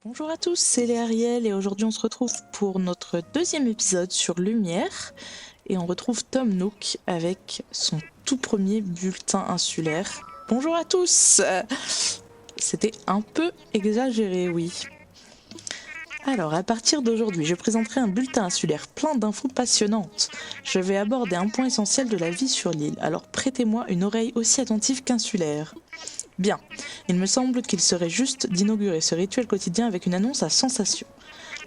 Bonjour à tous, c'est Léariel et aujourd'hui on se retrouve pour notre deuxième épisode sur Lumière et on retrouve Tom Nook avec son tout premier bulletin insulaire. Bonjour à tous. C'était un peu exagéré, oui. Alors, à partir d'aujourd'hui, je présenterai un bulletin insulaire plein d'infos passionnantes. Je vais aborder un point essentiel de la vie sur l'île, alors prêtez-moi une oreille aussi attentive qu'insulaire. Bien, il me semble qu'il serait juste d'inaugurer ce rituel quotidien avec une annonce à sensation.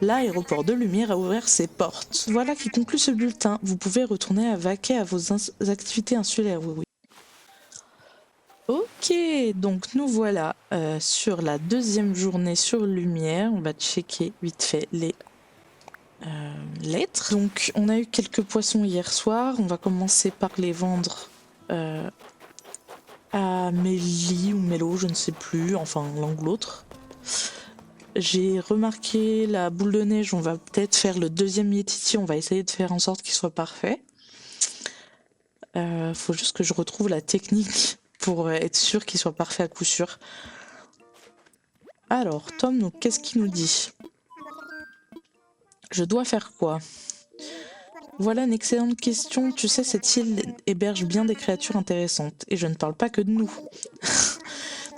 L'aéroport de Lumière a ouvert ses portes. Voilà qui conclut ce bulletin. Vous pouvez retourner à vaquer à vos activités insulaires, oui. Ok, donc nous voilà sur la deuxième journée sur Lumière. On va checker vite fait les lettres. Donc on a eu quelques poissons hier soir. On va commencer par les vendre à Mélie ou Mélo, je ne sais plus, enfin l'un ou l'autre. J'ai remarqué la boule de neige, on va peut-être faire le deuxième Yetiti, on va essayer de faire en sorte qu'il soit parfait. Faut juste que je retrouve la technique pour être sûr qu'il soit parfait à coup sûr. Alors, Tom, donc qu'est-ce qu'il nous dit? Je dois faire quoi? Voilà une excellente question. Tu sais, cette île héberge bien des créatures intéressantes. Et je ne parle pas que de nous.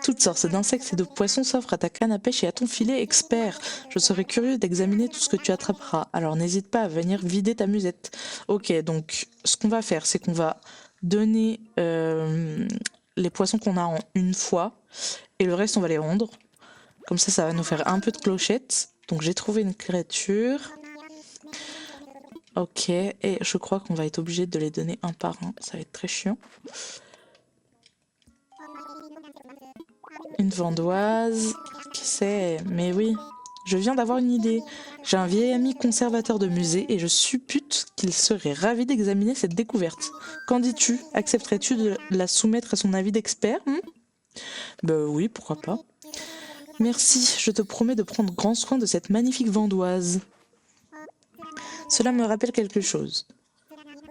Toutes sortes d'insectes et de poissons s'offrent à ta canne à pêche et à ton filet expert. Je serais curieux d'examiner tout ce que tu attraperas. Alors n'hésite pas à venir vider ta musette. Ok, donc ce qu'on va faire, c'est qu'on va donner les poissons qu'on a en une fois. Et le reste, on va les rendre. Comme ça va nous faire un peu de clochette. Donc j'ai trouvé une créature. Ok, et je crois qu'on va être obligé de les donner un par un. Ça va être très chiant. Une vandoise. Qui c'est? Mais oui, je viens d'avoir une idée. J'ai un vieil ami conservateur de musée et je suppute qu'il serait ravi d'examiner cette découverte. Qu'en dis-tu? Accepterais-tu de la soumettre à son avis d'expert? Ben oui, pourquoi pas. Merci, je te promets de prendre grand soin de cette magnifique vandoise. Cela me rappelle quelque chose.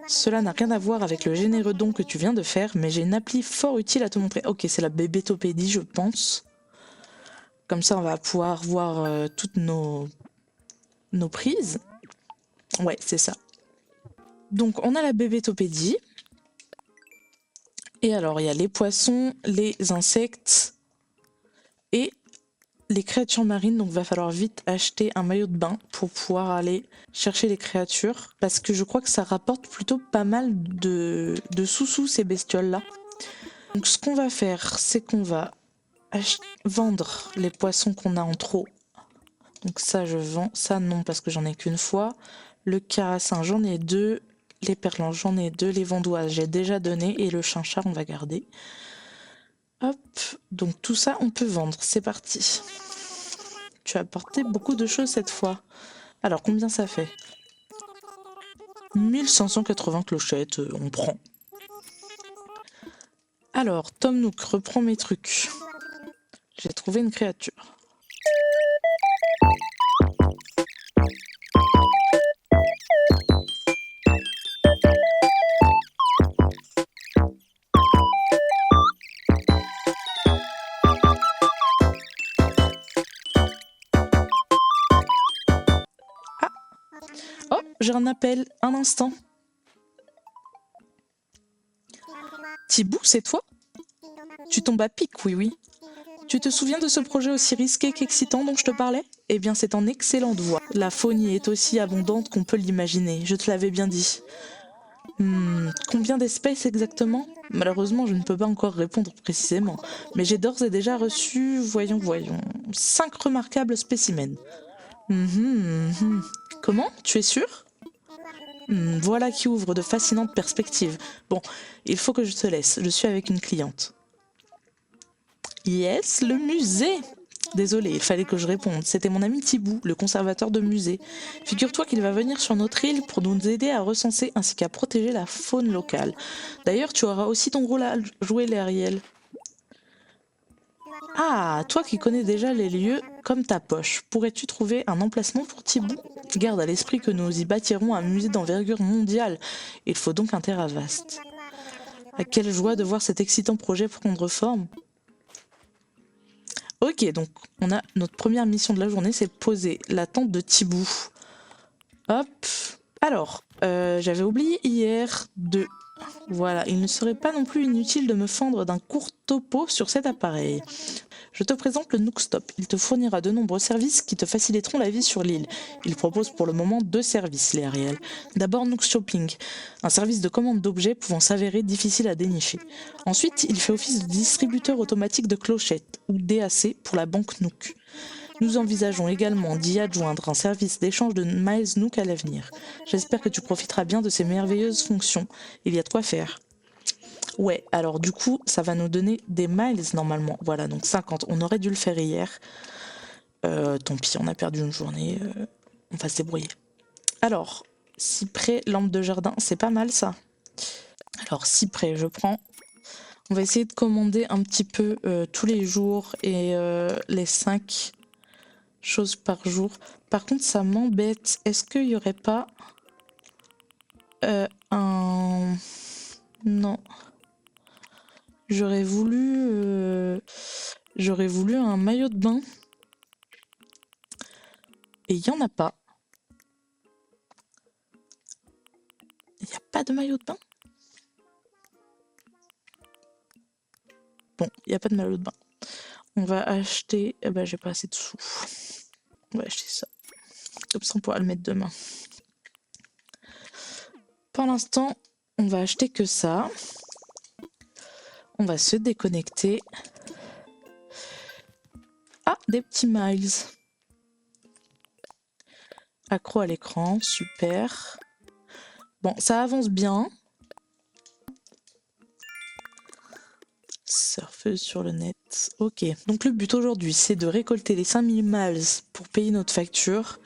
Cela n'a rien à voir avec le généreux don que tu viens de faire, mais j'ai une appli fort utile à te montrer. Ok, c'est la bébétopédie, je pense. Comme ça, on va pouvoir voir toutes nos prises. Ouais, c'est ça. Donc, on a la bébétopédie. Et alors, il y a les poissons, les insectes et les créatures marines. Donc, il va falloir vite acheter un maillot de bain pour pouvoir aller chercher les créatures. Parce que je crois que ça rapporte plutôt pas mal de sous-sous, ces bestioles-là. Donc, ce qu'on va faire, c'est qu'on va vendre les poissons qu'on a en trop. Donc ça, je vends. Ça, non, parce que j'en ai qu'une fois. Le carassin, j'en ai 2. Les perlans, j'en ai 2. Les vandoises, j'ai déjà donné. Et le chinchard, on va garder. Hop. Donc tout ça, on peut vendre. C'est parti. Tu as apporté beaucoup de choses cette fois. Alors, combien ça fait? 1580 clochettes, on prend. Alors, Tom Nook, reprends mes trucs. J'ai trouvé une créature. Oh, j'ai un appel, un instant. Thibou, c'est toi? Tu tombes à pic, oui. Tu te souviens de ce projet aussi risqué qu'excitant dont je te parlais? Eh bien, c'est en excellente voie. La faune y est aussi abondante qu'on peut l'imaginer, je te l'avais bien dit. Combien d'espèces exactement? Malheureusement, je ne peux pas encore répondre précisément, mais j'ai d'ores et déjà reçu, voyons, 5 remarquables spécimens. Comment? Tu es sûr? Voilà qui ouvre de fascinantes perspectives. Bon, il faut que je te laisse, je suis avec une cliente. Yes, le musée! Désolé, il fallait que je réponde. C'était mon ami Thibou, le conservateur de musée. Figure-toi qu'il va venir sur notre île pour nous aider à recenser ainsi qu'à protéger la faune locale. D'ailleurs, tu auras aussi ton rôle à jouer, Léariel. Ah, toi qui connais déjà les lieux comme ta poche, pourrais-tu trouver un emplacement pour Thibou? Garde à l'esprit que nous y bâtirons un musée d'envergure mondiale. Il faut donc un terrain vaste. Quelle joie de voir cet excitant projet prendre forme. Ok, donc on a notre première mission de la journée, c'est poser la tente de Thibou. Hop. Alors, j'avais oublié hier de... Voilà, il ne serait pas non plus inutile de me fendre d'un court topo sur cet appareil. Je te présente le Nookstop. Il te fournira de nombreux services qui te faciliteront la vie sur l'île. Il propose pour le moment 2 services, les Ariel. D'abord Nook Shopping, un service de commande d'objets pouvant s'avérer difficile à dénicher. Ensuite, il fait office de distributeur automatique de clochettes, ou DAC pour la banque Nook. Nous envisageons également d'y adjoindre un service d'échange de Miles Nook à l'avenir. J'espère que tu profiteras bien de ces merveilleuses fonctions. Il y a de quoi faire. Ouais, alors du coup, ça va nous donner des miles normalement. Voilà, donc 50. On aurait dû le faire hier. Tant pis, on a perdu une journée. On va se débrouiller. Alors, cyprès, lampe de jardin, c'est pas mal ça. Alors, cyprès, je prends. On va essayer de commander un petit peu tous les jours et les 5 choses par jour. Par contre, ça m'embête. Est-ce qu'il y aurait pas un... Non. J'aurais voulu un maillot de bain. Et il n'y en a pas. Il n'y a pas de maillot de bain? Bon, il n'y a pas de maillot de bain. On va acheter... Eh ben, j'ai pas assez de sous. On va acheter ça. Comme ça, on pourra le mettre demain. Pour l'instant, on va acheter que ça. On va se déconnecter. Ah, des petits miles. Accro à l'écran, super. Bon, ça avance bien. Surfeuse sur le net. Ok, donc le but aujourd'hui, c'est de récolter les 5000 miles pour payer notre facture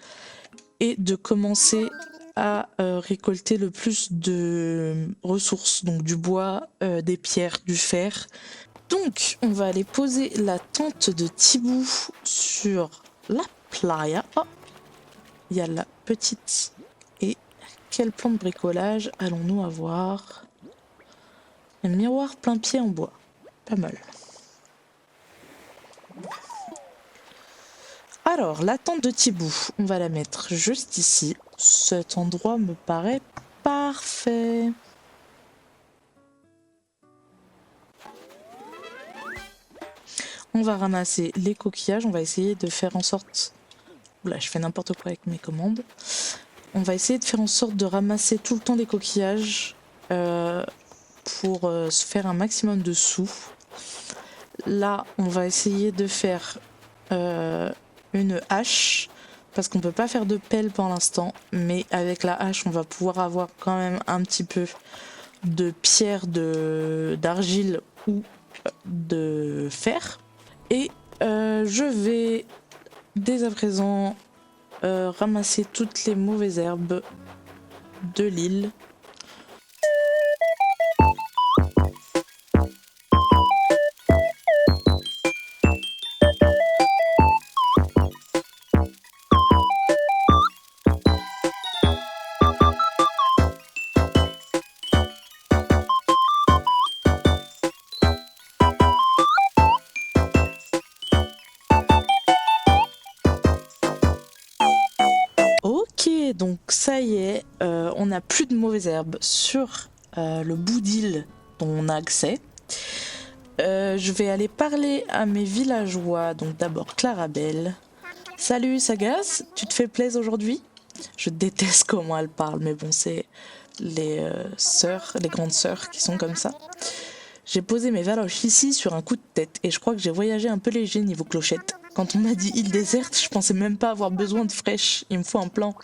et de commencer à récolter le plus de ressources, donc du bois, des pierres, du fer. Donc, on va aller poser la tente de Thibou sur la playa. Oh, il y a la petite. Et quel plan de bricolage allons-nous avoir? Un miroir plein pied en bois. Pas mal. Alors, la tente de Thibou, on va la mettre juste ici. Cet endroit me paraît parfait. On va ramasser les coquillages. On va essayer de faire en sorte... Oula, je fais n'importe quoi avec mes commandes. On va essayer de faire en sorte de ramasser tout le temps les coquillages pour se faire un maximum de sous. Là, on va essayer de faire une hache, parce qu'on peut pas faire de pelle pour l'instant, mais avec la hache, on va pouvoir avoir quand même un petit peu de pierre, d'argile ou de fer. Et je vais dès à présent ramasser toutes les mauvaises herbes de l'île. Ok, donc ça y est, on n'a plus de mauvaises herbes sur le bout d'île dont on a accès. Je vais aller parler à mes villageois, donc d'abord Clarabelle. Salut Sagas, tu te fais plaisir aujourd'hui? Je déteste comment elle parle, mais bon, c'est les sœurs, les grandes sœurs qui sont comme ça. J'ai posé mes valoches ici sur un coup de tête et je crois que j'ai voyagé un peu léger niveau clochette. Quand on m'a dit île déserte, je pensais même pas avoir besoin de fraîche, il me faut un plan.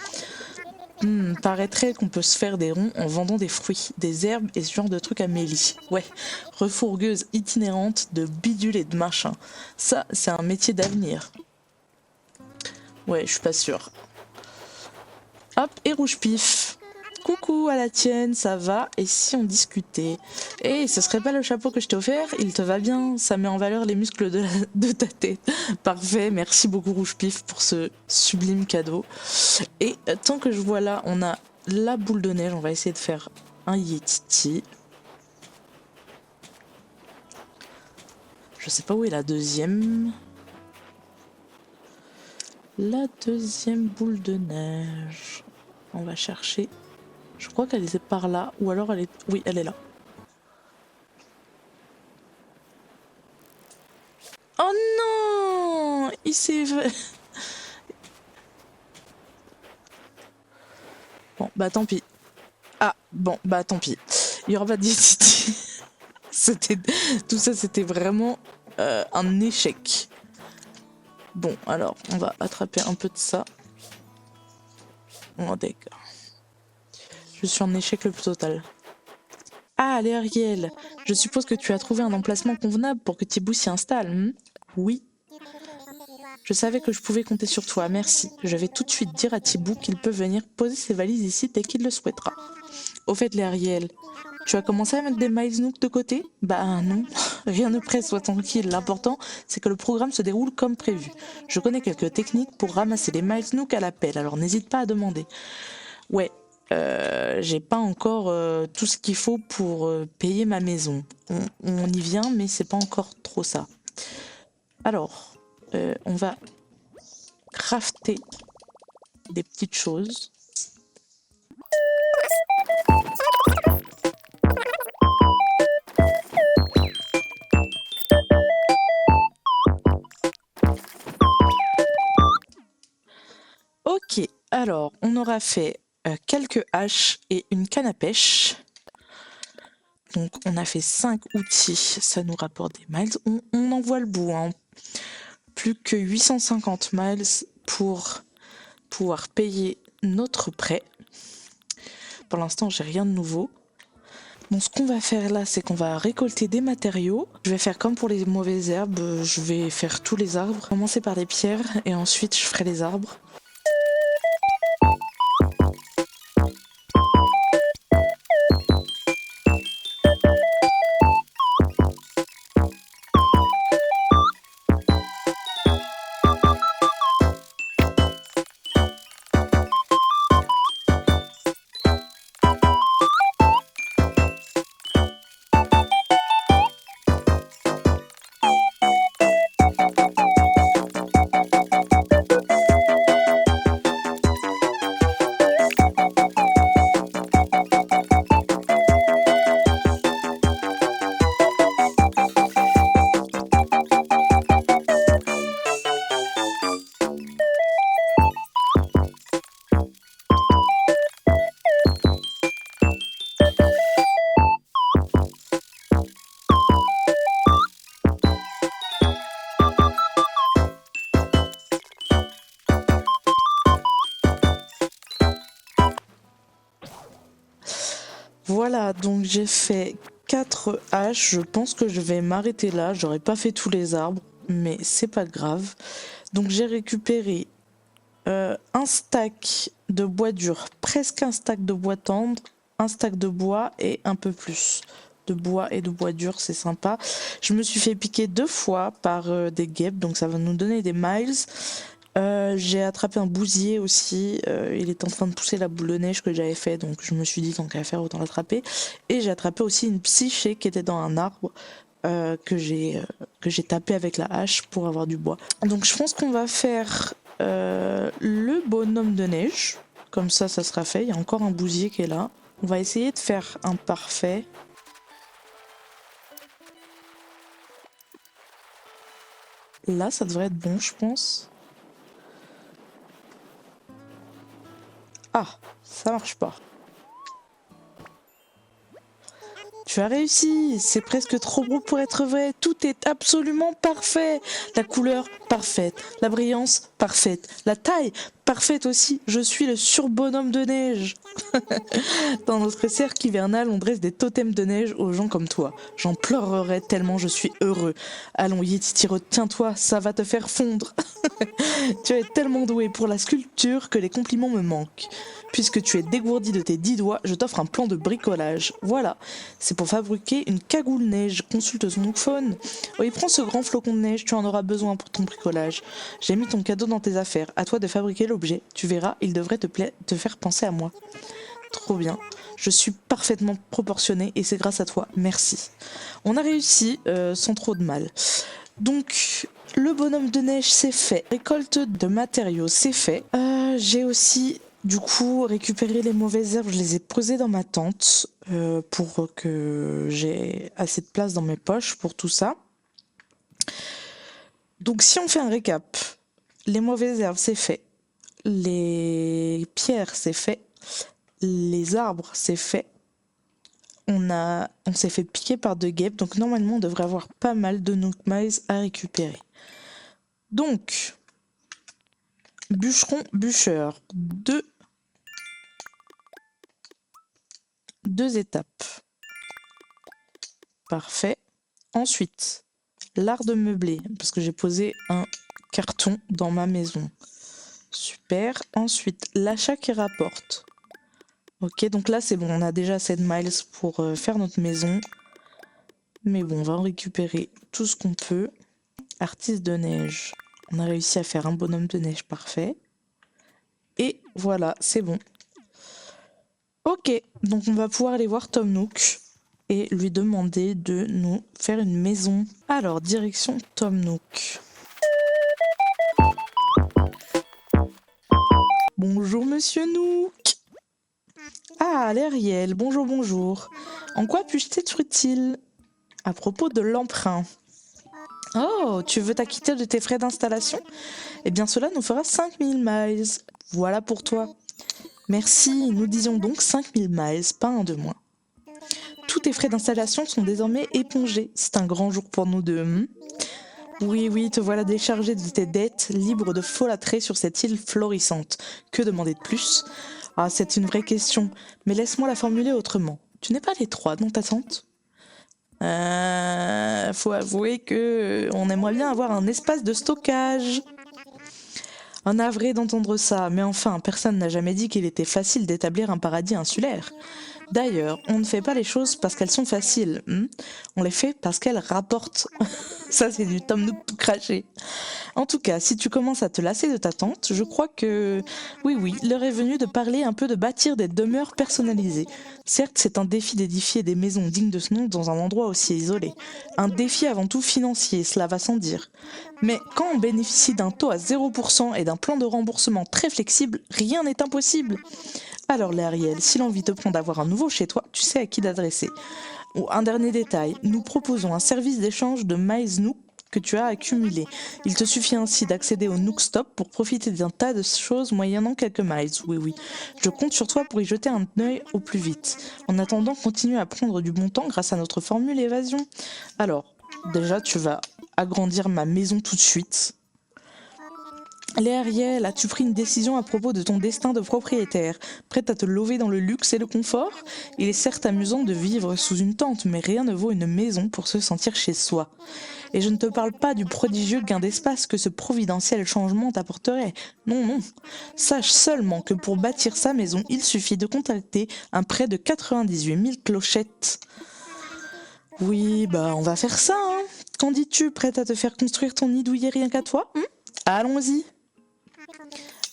Paraîtrait qu'on peut se faire des ronds en vendant des fruits, des herbes et ce genre de trucs à Mélie. Ouais, refourgueuse itinérante de bidule et de machin. Ça, c'est un métier d'avenir. Ouais, je suis pas sûre. Hop, et rouge pif. Coucou à la tienne, ça va? Et si on discutait? Eh, ce serait pas le chapeau que je t'ai offert? Il te va bien, ça met en valeur les muscles de ta tête. Parfait, merci beaucoup Rouge Pif pour ce sublime cadeau. Et tant que je vois là, on a la boule de neige, on va essayer de faire un yétiti. Je sais pas où est la deuxième. La deuxième boule de neige. On va chercher. Je crois qu'elle était par là, ou alors elle est... Oui, elle est là. Oh non! Il s'est... Bon, bah tant pis. Ah, bon, bah tant pis. Il y aura pas de diététique. C'était... Tout ça, c'était vraiment un échec. Bon, alors, on va attraper un peu de ça. Oh, d'accord. Je suis en échec le plus total. Ah, les Ariel, je suppose que tu as trouvé un emplacement convenable pour que Thibaut s'y installe, Oui. Je savais que je pouvais compter sur toi, merci. Je vais tout de suite dire à Thibaut qu'il peut venir poser ses valises ici dès qu'il le souhaitera. Au fait, les Ariel, tu as commencé à mettre des Miles Nook de côté? Bah non, rien ne presse, sois tranquille. L'important, c'est que le programme se déroule comme prévu. Je connais quelques techniques pour ramasser les Miles Nook à l'appel, alors n'hésite pas à demander. Ouais, j'ai pas encore tout ce qu'il faut pour payer ma maison. On y vient, mais c'est pas encore trop ça. Alors, on va crafter des petites choses. Ok, alors on aura fait quelques haches et une canne à pêche. Donc on a fait 5 outils, ça nous rapporte des miles. On en voit le bout, hein. Plus que 850 miles pour pouvoir payer notre prêt. Pour l'instant, j'ai rien de nouveau. Donc ce qu'on va faire là, c'est qu'on va récolter des matériaux. Je vais faire comme pour les mauvaises herbes, je vais faire tous les arbres. Commencer par les pierres et ensuite je ferai les arbres. Voilà, donc j'ai fait 4 haches. Je pense que je vais m'arrêter là. J'aurais pas fait tous les arbres, mais c'est pas grave. Donc j'ai récupéré un stack de bois dur, presque un stack de bois tendre, un stack de bois et un peu plus de bois et de bois dur, c'est sympa. Je me suis fait piquer 2 fois par des guêpes, donc ça va nous donner des miles. J'ai attrapé un bousier aussi, il est en train de pousser la boule de neige que j'avais fait, donc je me suis dit tant qu'à faire autant l'attraper. Et j'ai attrapé aussi une psyché qui était dans un arbre que j'ai tapé avec la hache pour avoir du bois. Donc je pense qu'on va faire le bonhomme de neige, comme ça sera fait. Il y a encore un bousier qui est là. On va essayer de faire un parfait. Là ça devrait être bon, je pense. Ah, ça marche pas. Tu as réussi, c'est presque trop beau pour être vrai, tout est absolument parfait. La couleur, parfaite, la brillance, parfaite, la taille, parfaite aussi, je suis le surbonhomme de neige. Dans notre cercle hivernal, on dresse des totems de neige aux gens comme toi. J'en pleurerais tellement je suis heureux. Allons Yetiti, retiens-toi, ça va te faire fondre. Tu es tellement doué pour la sculpture que les compliments me manquent. Puisque tu es dégourdi de tes 10 doigts, je t'offre un plan de bricolage. Voilà, c'est pour fabriquer une cagoule neige. Consulte son phone. Oui, prends ce grand flocon de neige, tu en auras besoin pour ton bricolage. J'ai mis ton cadeau dans tes affaires. À toi de fabriquer l'objet. Tu verras, il devrait te faire penser à moi. Trop bien. Je suis parfaitement proportionnée et c'est grâce à toi. Merci. On a réussi sans trop de mal. Donc, Le bonhomme de neige, c'est fait. Récolte de matériaux, c'est fait. J'ai aussi, du coup, récupéré les mauvaises herbes. Je les ai posées dans ma tente pour que j'ai assez de place dans mes poches pour tout ça. Donc, si on fait un récap, les mauvaises herbes, c'est fait. Les pierres, c'est fait. Les arbres, c'est fait. On s'est fait piquer par 2 guêpes, donc normalement on devrait avoir pas mal de Nook Miles à récupérer. Donc, bûcheron, bûcheur, deux étapes. Parfait. Ensuite, l'art de meubler, parce que j'ai posé un carton dans ma maison. Super. Ensuite, l'achat qui rapporte. Ok, donc là c'est bon, on a déjà 7 miles pour faire notre maison. Mais bon, on va en récupérer tout ce qu'on peut. Artiste de neige. On a réussi à faire un bonhomme de neige parfait. Et voilà, c'est bon. Ok, donc on va pouvoir aller voir Tom Nook et lui demander de nous faire une maison. Alors, direction Tom Nook. Bonjour Monsieur Nook. Ah, l'Ariel, bonjour, bonjour. En quoi puis-je t'être utile? À propos de l'emprunt. Oh, tu veux t'acquitter de tes frais d'installation? Eh bien, cela nous fera 5000 miles. Voilà pour toi. Merci, nous disions donc 5000 miles, pas un de moins. Tous tes frais d'installation sont désormais épongés. C'est un grand jour pour nous deux. Oui, oui, te voilà déchargé de tes dettes, libre de folâtrer sur cette île florissante. Que demander de plus? Ah, c'est une vraie question, mais laisse-moi la formuler autrement. Tu n'es pas les 3 dans ta tente? Faut avouer que on aimerait bien avoir un espace de stockage. Un navré d'entendre ça, mais enfin, personne n'a jamais dit qu'il était facile d'établir un paradis insulaire. D'ailleurs, on ne fait pas les choses parce qu'elles sont faciles, on les fait parce qu'elles rapportent. Ça, c'est du Tom Nook tout craché. En tout cas, si tu commences à te lasser de ta tante, je crois que... Oui, l'heure est venue de parler un peu de bâtir des demeures personnalisées. Certes, c'est un défi d'édifier des maisons dignes de ce nom dans un endroit aussi isolé. Un défi avant tout financier, cela va sans dire. Mais quand on bénéficie d'un taux à 0% et d'un plan de remboursement très flexible, rien n'est impossible. Alors, Ariel, si l'envie te prend d'avoir un nouveau chez toi, tu sais à qui t'adresser. Un dernier détail, nous proposons un service d'échange de Miles Nook que tu as accumulé. Il te suffit ainsi d'accéder au Nook Stop pour profiter d'un tas de choses moyennant quelques miles. Oui. Je compte sur toi pour y jeter un œil au plus vite. En attendant, continue à prendre du bon temps grâce à notre formule évasion. Alors, déjà, tu vas agrandir ma maison tout de suite. Ariel, as-tu pris une décision à propos de ton destin de propriétaire? Prête à te lever dans le luxe et le confort? Il est certes amusant de vivre sous une tente, mais rien ne vaut une maison pour se sentir chez soi. Et je ne te parle pas du prodigieux gain d'espace que ce providentiel changement t'apporterait. Non. Sache seulement que pour bâtir sa maison, il suffit de contacter un prêt de 98 000 clochettes. Oui, on va faire ça, hein. Qu'en dis-tu, prête à te faire construire ton nid douillet rien qu'à toi? Allons-y.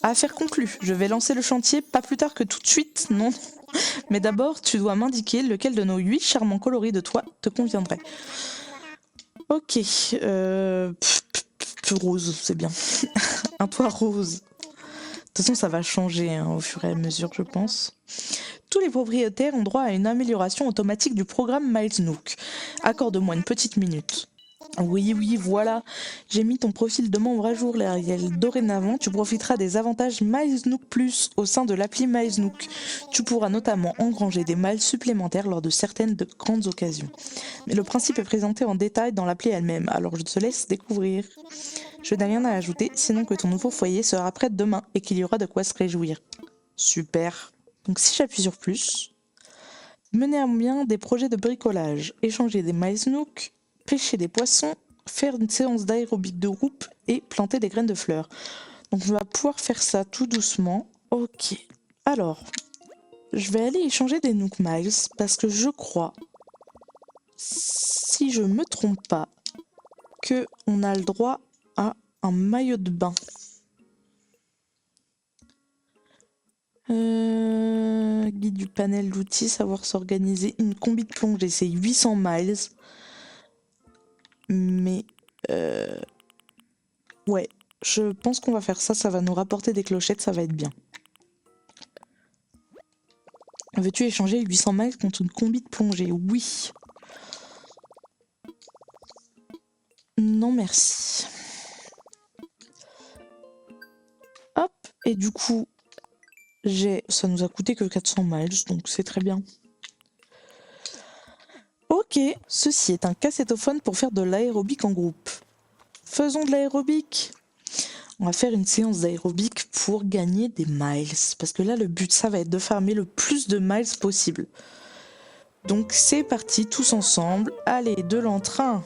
Affaire conclue, je vais lancer le chantier pas plus tard que tout de suite, non. Mais d'abord, tu dois m'indiquer lequel de nos 8 charmants coloris de toit te conviendrait. Ok, rose, c'est bien. Un toit rose. De toute façon, ça va changer au fur et à mesure, je pense. Tous les propriétaires ont droit à une amélioration automatique du programme Miles Nook. Accorde-moi une petite minute. Oui, voilà. J'ai mis ton profil de membre à jour, Ariel. Dorénavant, tu profiteras des avantages Miles Nook Plus au sein de l'appli Miles Nook. Tu pourras notamment engranger des miles supplémentaires lors de certaines de grandes occasions. Mais le principe est présenté en détail dans l'appli elle-même, alors je te laisse découvrir. Je n'ai rien à ajouter, sinon que ton nouveau foyer sera prêt demain et qu'il y aura de quoi se réjouir. Super. Donc si j'appuie sur plus, mener à bien des projets de bricolage, échanger des Miles Nook, pêcher des poissons, faire une séance d'aérobic de groupe et planter des graines de fleurs. Donc on va pouvoir faire ça tout doucement. Ok. Alors, je vais aller échanger des Nook Miles parce que je crois, si je me trompe pas, que on a le droit à un maillot de bain. Guide du panel d'outils, savoir s'organiser. Une combi de plongée, c'est 800 miles. Mais Ouais, je pense qu'on va faire ça, ça va nous rapporter des clochettes, ça va être bien. Veux-tu échanger 800 miles contre une combi de plongée? Oui. Non merci. Hop, et du coup, ça nous a coûté que 400 miles, donc c'est très bien. Ok, ceci est un cassettophone pour faire de l'aérobic en groupe. Faisons de l'aérobic. On va faire une séance d'aérobic pour gagner des miles. Parce que là, le but, ça va être de farmer le plus de miles possible. Donc c'est parti, tous ensemble. Allez, de l'entrain.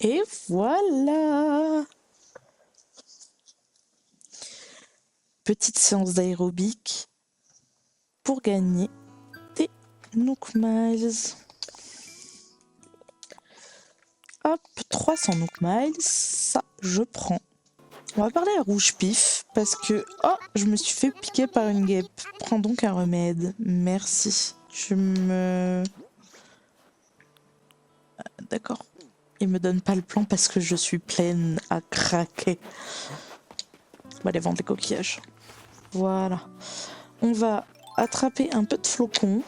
Et voilà! Petite séance d'aérobic pour gagner des Nook Miles. Hop, 300 Nook Miles, ça je prends. On va parler à Rouge Pif parce que... Oh, je me suis fait piquer par une guêpe. Prends donc un remède. Merci. D'accord. Il me donne pas le plan parce que je suis pleine à craquer. On va aller vendre les coquillages. Voilà. On va attraper un peu de flocons.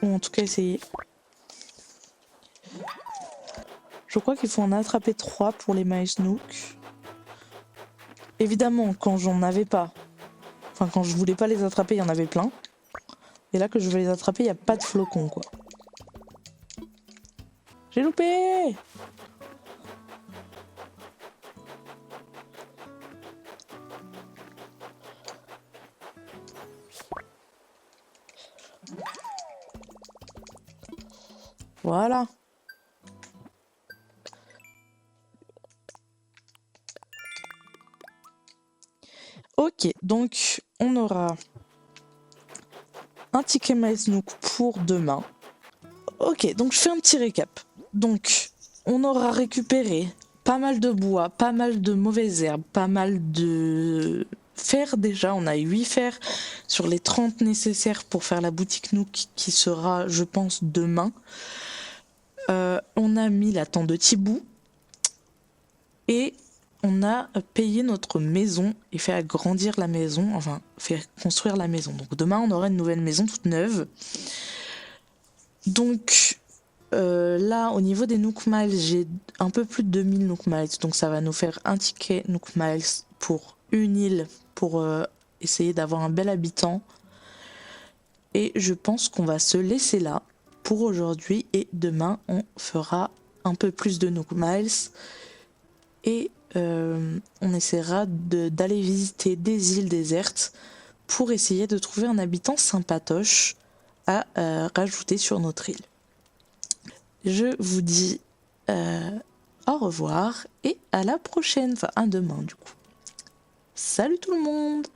Ou en tout cas essayer. Je crois qu'il faut en attraper 3 pour les Miles Nook. Évidemment, quand j'en avais pas, enfin quand je voulais pas les attraper, il y en avait plein. Et là que je veux les attraper, il n'y a pas de flocons quoi. J'ai loupé! Voilà. Ok, donc on aura un ticket Miles Nook pour demain. Ok, donc je fais un petit récap. Donc, on aura récupéré pas mal de bois, pas mal de mauvaises herbes, pas mal de fer déjà. On a 8 fers sur les 30 nécessaires pour faire la boutique Nook qui sera, je pense, demain. On a mis la tente de Tibou et on a payé notre maison et fait agrandir la maison, enfin fait construire la maison. Donc demain on aura une nouvelle maison toute neuve. Donc là au niveau des Nook Miles, j'ai un peu plus de 2000 Nook Miles, donc ça va nous faire un ticket Nook Miles pour une île pour essayer d'avoir un bel habitant. Et je pense qu'on va se laisser là pour aujourd'hui et demain on fera un peu plus de Nook Miles et on essaiera d'aller visiter des îles désertes pour essayer de trouver un habitant sympatoche à rajouter sur notre île. Je vous dis au revoir et à la prochaine, enfin à demain du coup. Salut tout le monde!